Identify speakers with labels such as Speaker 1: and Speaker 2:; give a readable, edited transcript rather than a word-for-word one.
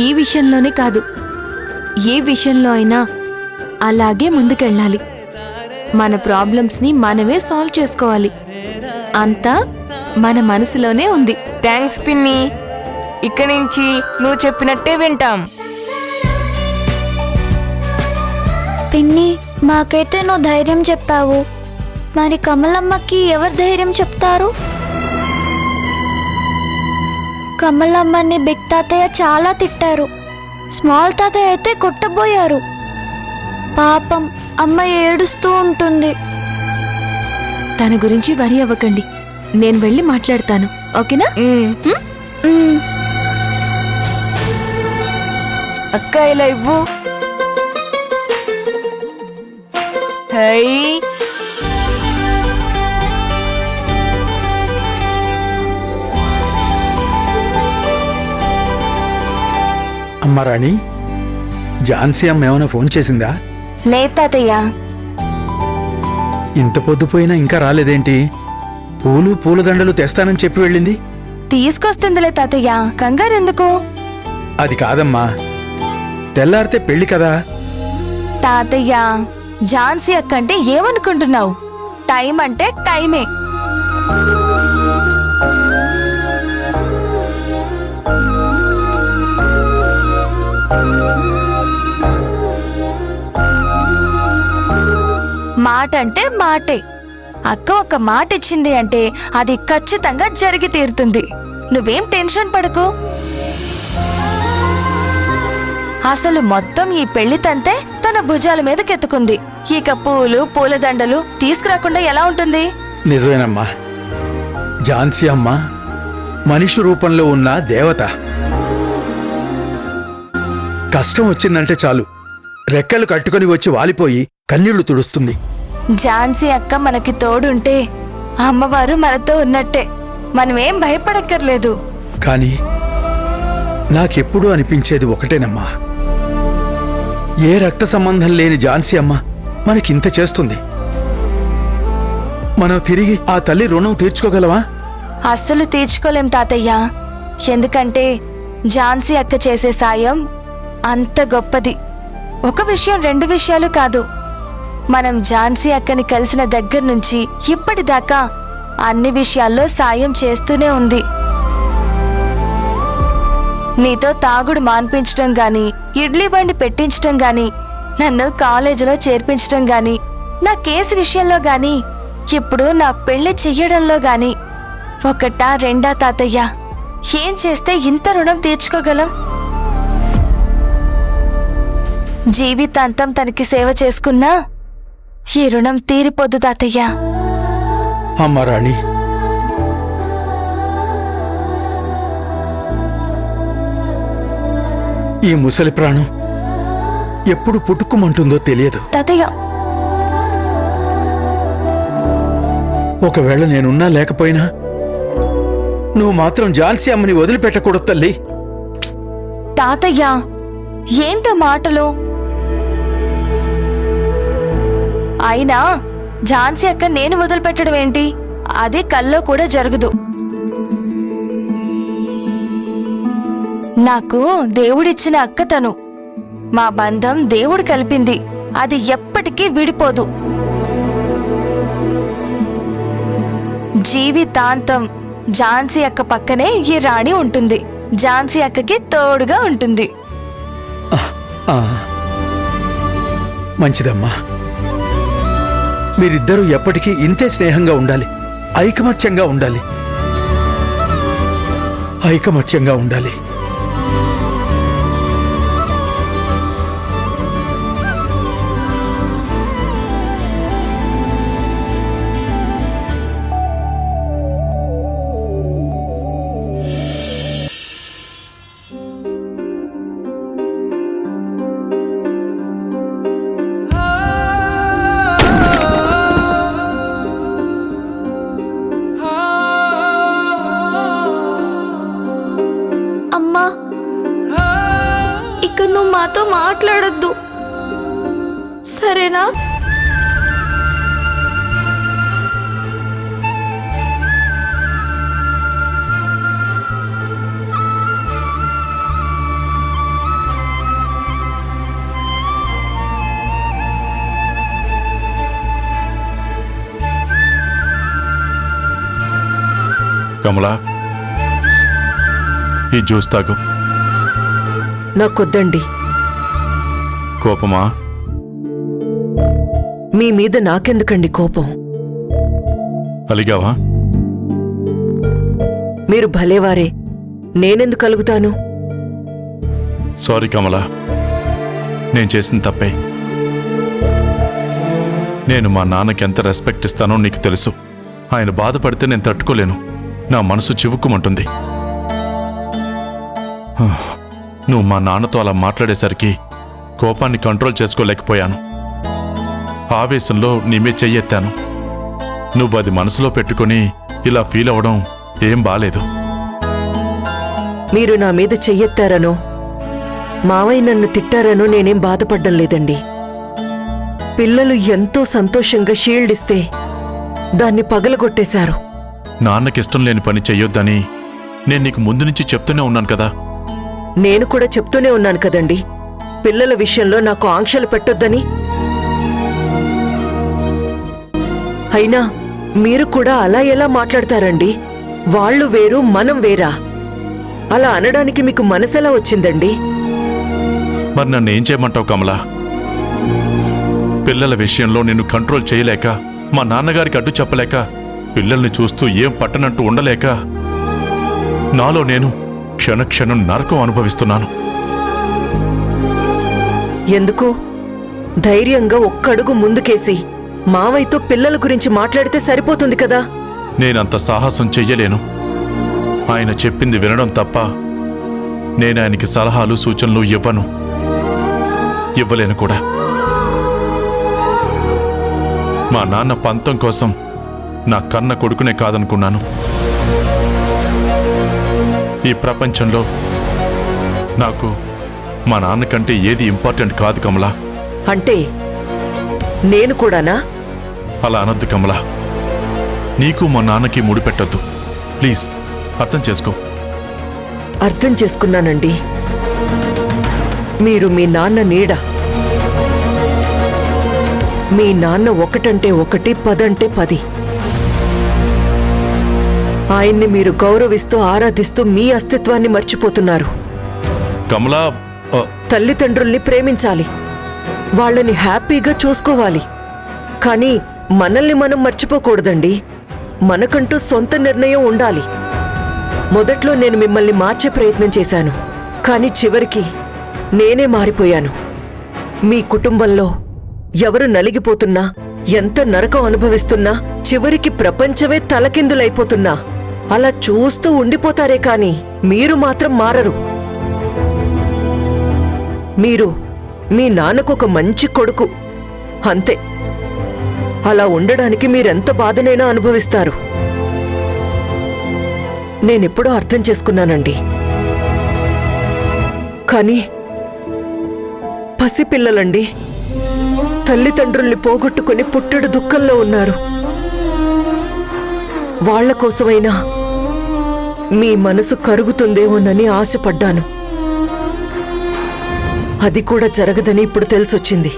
Speaker 1: ఈ విషయంలోనే కాదు, ఏ విషయంలో అయినా అలాగే ముందుకెళ్ళాలి. మన ప్రాబ్లమ్స్ని మనమే సాల్వ్ చేసుకోవాలి. అంతా మన మనసులోనే ఉంది.
Speaker 2: థ్యాంక్స్ పిన్ని, ఇక్కడి నుంచి నువ్వు చెప్పినట్టే వింటాం.
Speaker 3: పిన్ని, మాకైతే నువ్వు ధైర్యం చెప్పావు, మరి కమలమ్మకి ఎవరు ధైర్యం చెప్తారు? కమలమ్మని బిగ్ తాతయ్య చాలా తిట్టారు, స్మాల్ తాతయ్య అయితే కొట్టబోయారు. పాపం అమ్మ ఏడుస్తూ ఉంటుంది.
Speaker 1: తన గురించి వరి అవ్వకండి, నేను వెళ్ళి మాట్లాడతాను, ఓకేనా?
Speaker 2: అక్క ఇలా ఇవ్వు. హై,
Speaker 4: అమ్మ రాణి, ఝాన్సీ అమ్మ ఏమైనా ఫోన్ చేసిందా?
Speaker 3: లేదు తాతయ్య.
Speaker 4: ఇంత పొద్దుపోయినా ఇంకా రాలేదేంటి? పూలు పూలదండలు తెస్తానని చెప్పి వెళ్ళింది.
Speaker 3: తీసుకొస్తుందిలే తాతయ్య, కంగారు ఎందుకు?
Speaker 4: అది కాదమ్మా, తెల్లారితే పెళ్లి కదా.
Speaker 3: తాతయ్య, ఝాన్సీ అక్క అంటే ఏమనుకుంటున్నావు? టైం అంటే టైమే. మాట అంటే మాటే. అక్క ఒక మాట ఇచ్చింది అంటే అది ఖచ్చితంగా జరిగి తీరుతుంది. నువ్వేం టెన్షన్ పడకు. అసలు మొత్తం ఈ పెళ్లి తంతే తన భుజాల మీదకెత్తుకుంది. ఇక పూలు పూలదండలు తీసుకురాకుండా ఎలా ఉంటుంది?
Speaker 4: నిజమేనమ్మా, ఝాన్సీ అమ్మ మనిషి రూపంలో ఉన్న దేవత. కష్టం వచ్చిందంటే చాలు, రెక్కలు కట్టుకుని వచ్చి వాలిపోయి కన్నీళ్లు తుడుస్తుంది.
Speaker 3: ఝాన్సీ అక్క మనకి తోడుంటే అమ్మవారు మనతో ఉన్నట్టే. మనమేం భయపడక్కర్లేదు.
Speaker 4: కాని నాకెప్పుడూ అనిపించేది ఒకటేనమ్మా, ఏ రక్త సంబంధం లేని ఝాన్సీ అమ్మ మనకింత చేస్తుంది. మనం తిరిగి ఆ తల్లి రుణం తీర్చుకోగలవా?
Speaker 3: అస్సలు తీర్చుకోలేం తాతయ్య. ఎందుకంటే ఝాన్సీ అక్క చేసే సాయం అంత గొప్పది. ఒక విషయం, రెండు విషయాలు కాదు. మనం ఝాన్సీ అక్కని కలిసిన దగ్గర నుంచి ఇప్పటిదాకా అన్ని విషయాల్లో సాయం చేస్తూనే ఉంది. నీతో తాగుడు మాన్పించటం గాని, ఇడ్లీ బండి పెట్టించటం గాని, నన్ను కాలేజీలో చేర్పించటం గాని, నా కేసు విషయంలో గాని, ఇప్పుడు నా పెళ్లి చెయ్యడంలో గాని ఒకటా రెండా తాతయ్య? ఏం చేస్తే ఇంత రుణం తీర్చుకోగలం? జీవితాంతం తనకి సేవ చేసుకున్నా ఈ రుణం తీరిపోదు తాతయ్య.
Speaker 4: అమ్మ రాణి, ఈ ముసలి ప్రాణం ఎప్పుడు పుట్టుకుమంటుందో తెలియదు.
Speaker 3: తాతయ్య,
Speaker 4: ఒకవేళ నేనున్నా లేకపోయినా నువ్వు మాత్రం ఝాన్సీ అమ్మని వదిలిపెట్టకూడదు తల్లి.
Speaker 3: తాతయ్య, ఏంటో మాటలు? అయినా ఝాన్సీ అక్క నేను వదిలిపెట్టడం ఏంటి? అది కల్లో కూడా జరగదు. నాకు దేవుడిచ్చిన అక్క తను. మా బంధం దేవుడు కలిపింది, అది ఎప్పటికీ విడిపోదు. జీవితాంతం ఝాన్సీ అక్క పక్కనే ఈ రాణి ఉంటుంది. ఝాన్సీ అక్కకి తోడుగా ఉంటుంది.
Speaker 4: మంచిదమ్మా, మీరిద్దరూ ఎప్పటికీ ఇంతే స్నేహంగా ఉండాలి, ఐకమత్యంగా ఉండాలి, ఐకమత్యంగా ఉండాలి.
Speaker 3: నాతో మాట్లాడొద్దు, సరేనా?
Speaker 5: కమలా, ఈ జ్యూస్ తాగు.
Speaker 6: నాకొద్దండి.
Speaker 5: కోపమా?
Speaker 6: మీ మీద నాకెందుకండి కోపం?
Speaker 5: అలిగావా?
Speaker 6: మీరు భలేవారే, నేనెందుకు కలుగుతాను?
Speaker 5: సారీ కమలా, నేను చేసిన తప్పే. నేను మా నాన్నకి ఎంత రెస్పెక్ట్ ఇస్తానో నీకు తెలుసు. ఆయన బాధపడితే నేను తట్టుకోలేను. నా మనసు చివుక్కుమంటుంది. నువ్వు మా నాన్నతో అలా మాట్లాడేసరికి కోపాన్ని కంట్రోల్ చేసుకోలేకపోయాను. ఆవేశంలో నీ మీద చెయ్యెత్తాను. నువ్వు అది మనసులో పెట్టుకుని ఇలా ఫీల్ అవ్వడం ఏం బాలేదు.
Speaker 6: మీరు నా మీద చెయ్యెత్తారనో మావయ్య నన్ను తిట్టారనో నేనేం బాధపడ్డం లేదండి. పిల్లలు ఎంతో సంతోషంగా షీల్డ్ ఇస్తే దాన్ని పగలగొట్టేశారు.
Speaker 5: నాన్నకిష్టం లేని పని చెయ్యొద్దని నేను నీకు ముందు నుంచి చెప్తూనే ఉన్నాను కదా.
Speaker 6: నేను కూడా చెప్తూనే ఉన్నాను కదండి, పిల్లల విషయంలో నాకు ఆంక్షలు పెట్టొద్దని. అయినా మీరు కూడా అలా ఎలా మాట్లాడతారండి? వాళ్ళు వేరు, మనం వేరా? అలా అనడానికి మీకు మనసెలా వచ్చిందండి?
Speaker 5: మరి నన్ను ఏం చేయమంటావు కమలా? పిల్లల విషయంలో నిన్ను కంట్రోల్ చేయలేక, మా నాన్నగారికి అడ్డు చెప్పలేక, పిల్లల్ని చూస్తూ ఏం పట్టనట్టు ఉండలేక నాలో నేను క్షణక్షణం నరకం అనుభవిస్తున్నాను.
Speaker 6: ఎందుకు? ధైర్యంగా ఒక్కడుగు ముందుకేసి మావయ్యతో పిల్లల గురించి మాట్లాడితే సరిపోతుంది కదా.
Speaker 5: నేనంత సాహసం చెయ్యలేను. ఆయన చెప్పింది వినడం తప్ప నేను ఆయనకి సలహాలు సూచనలు ఇవ్వలేను కూడా. మా నాన్న పంతం కోసం నా కన్న కొడుకునే కాదనుకున్నాను. ఈ ప్రపంచంలో నాకు మా నాన్నకంటే ఏది ఇంపార్టెంట్ కాదు కమలా.
Speaker 6: అంటే నేను కూడానా?
Speaker 5: అలా అనొద్దు కమలా. నీకు మా నాన్నకి ముడిపెట్టొద్దు ప్లీజ్, అర్థం చేసుకో.
Speaker 6: అర్థం చేసుకున్నానండి. మీరు మీ నాన్న నీడ. మీ నాన్న ఒకటంటే ఒకటి, పదంటే 10. ఆయన్ని మీరు గౌరవిస్తూ ఆరాధిస్తూ మీ అస్తిత్వాన్ని మర్చిపోతున్నారు.
Speaker 5: కమలా,
Speaker 6: తల్లిదండ్రుల్ని ప్రేమించాలి, వాళ్ళని హ్యాపీగా చూసుకోవాలి. కానీ మనల్ని మనం మర్చిపోకూడదండి. మనకంటూ సొంత నిర్ణయం ఉండాలి. మొదట్లో నేను మిమ్మల్ని మార్చే ప్రయత్నం చేశాను, కానీ చివరికి నేనే మారిపోయాను. మీ కుటుంబంలో ఎవరు నలిగిపోతున్నా, ఎంత నరకం అనుభవిస్తున్నా, చివరికి ప్రపంచమే తలకిందులైపోతున్నా అలా చూస్తూ ఉండిపోతారే కాని మీరు మాత్రం మారరు. మీరు మీ నాన్నకొక మంచి కొడుకు, అంతే. అలా ఉండడానికి మీరెంత బాధనైనా అనుభవిస్తారు. నేనెప్పుడో అర్థం చేసుకున్నానండి. కానీ పసిపిల్లలండి, తల్లిదండ్రుల్ని పోగొట్టుకుని పుట్టెడు దుఃఖంలో ఉన్నారు. వాళ్ల కోసమైనా మీ మనసు కరుగుతుందేమోనని ఆశపడ్డాను. అది కూడా జరగదని ఇప్పుడు తెలిసొచ్చింది.